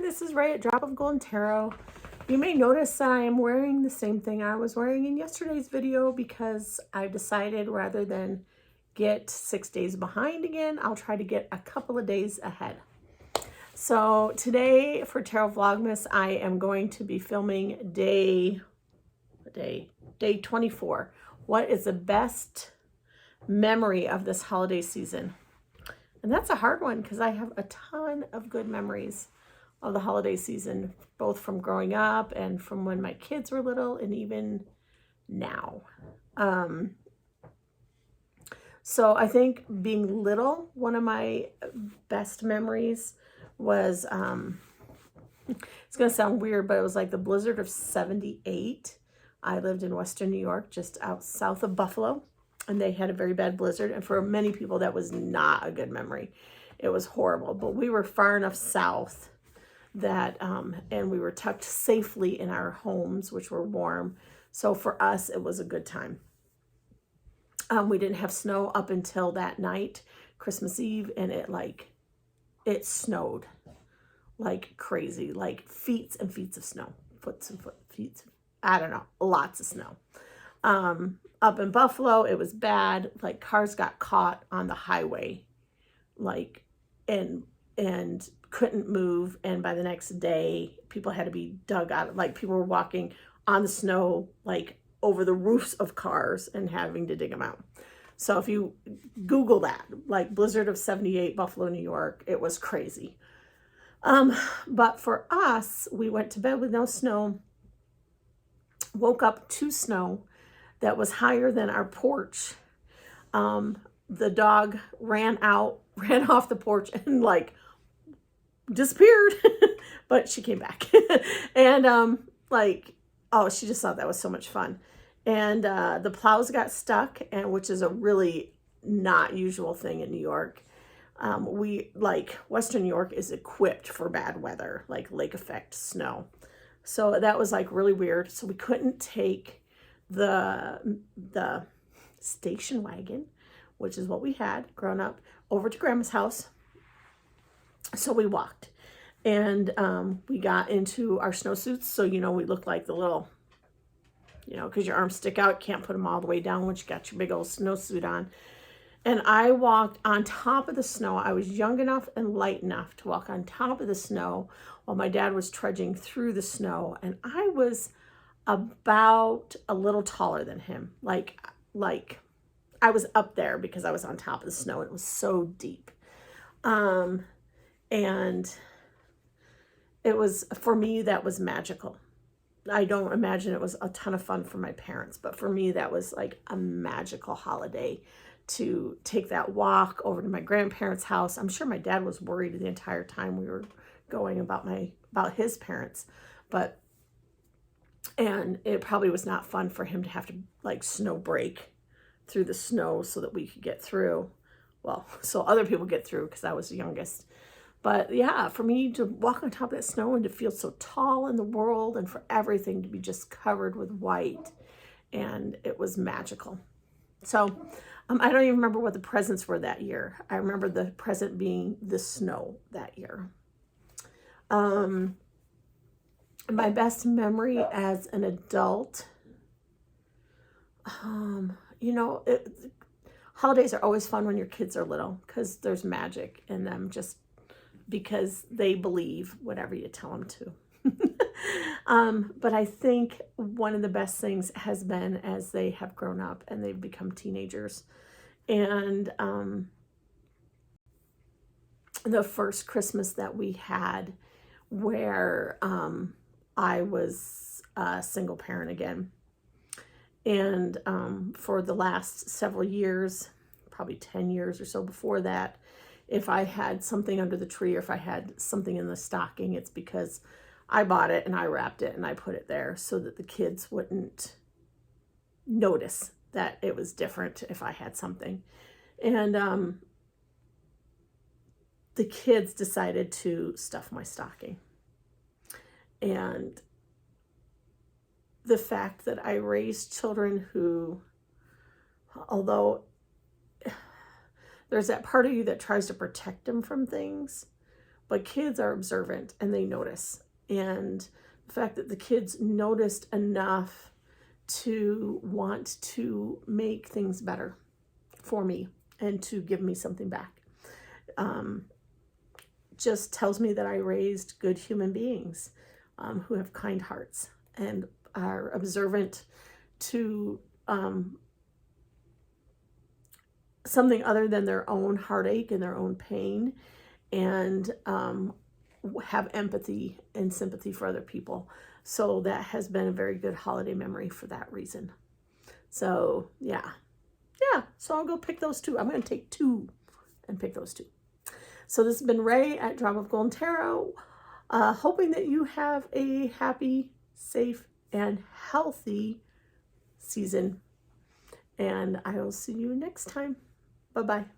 this is Ray at Drop of Golden Tarot. You may notice that I am wearing the same thing I was wearing in yesterday's video because I decided rather than get 6 days behind again, I'll try to get a couple of days ahead. So today for Tarot Vlogmas, I am going to be filming day 24. What is the best memory of this holiday season? And that's a hard one because I have a ton of good memories of the holiday season, both from growing up and from when my kids were little and even now. So I think being little, one of my best memories was, it's going to sound weird, but it was like the blizzard of 78. I lived in Western New York, just out south of Buffalo. And they had a very bad blizzard. And for many people, that was not a good memory. It was horrible. But we were far enough south that, and we were tucked safely in our homes, which were warm. So for us, it was a good time. We didn't have snow up until that night, Christmas Eve, and it snowed like crazy, like feet and feet of snow, feet, I don't know, lots of snow. Up in Buffalo, it was bad. Like cars got caught on the highway, like, and couldn't move. And by the next day, people had to be dug out. Like people were walking on the snow, like over the roofs of cars and having to dig them out. So if you Google that, like blizzard of 78, Buffalo, New York, it was crazy. But for us, we went to bed with no snow, woke up to snow that was higher than our porch. The dog ran off the porch and like disappeared, but she came back. And like, oh, she just thought that was so much fun. And the plows got stuck, and which is a really not usual thing in New York. Western New York is equipped for bad weather, like lake effect snow. So that was like really weird. So we couldn't take the station wagon, which is what we had grown up, over to Grandma's house. So we walked, and we got into our snowsuits. So, you know, we looked like the little, you know, because your arms stick out, can't put them all the way down once you got your big old snowsuit on. And I walked on top of the snow. I was young enough and light enough to walk on top of the snow while my dad was trudging through the snow. And I was about a little taller than him. Like I was up there because I was on top of the snow. It was so deep. And it was, for me, that was magical. I don't imagine it was a ton of fun for my parents, but for me, that was like a magical holiday to take that walk over to my grandparents' house. I'm sure my dad was worried the entire time we were going about his parents, and it probably was not fun for him to have to like snow break through the snow so that we could get through. Well, so other people get through because I was the youngest. But yeah, for me to walk on top of that snow and to feel so tall in the world and for everything to be just covered with white, and it was magical. So I don't even remember what the presents were that year. I remember the present being the snow that year. My best memory as an adult, you know, holidays are always fun when your kids are little because there's magic in them, just because they believe whatever you tell them to. But I think one of the best things has been as they have grown up and they've become teenagers. And the first Christmas that we had where I was a single parent again. And for the last several years, probably 10 years or so before that, if I had something under the tree or if I had something in the stocking, it's because I bought it and I wrapped it and I put it there so that the kids wouldn't notice that it was different if I had something. And the kids decided to stuff my stocking. And the fact that I raised children who, although there's that part of you that tries to protect them from things, But kids are observant and they notice. And the fact that the kids noticed enough to want to make things better for me and to give me something back just tells me that I raised good human beings who have kind hearts and are observant to something other than their own heartache and their own pain, and have empathy and sympathy for other people. So that has been a very good holiday memory for that reason. So yeah. So I'll go pick those two. I'm going to take two and pick those two. So this has been Ray at Drama of Golden Tarot, hoping that you have a happy, safe, and healthy season. And I will see you next time. Bye-bye.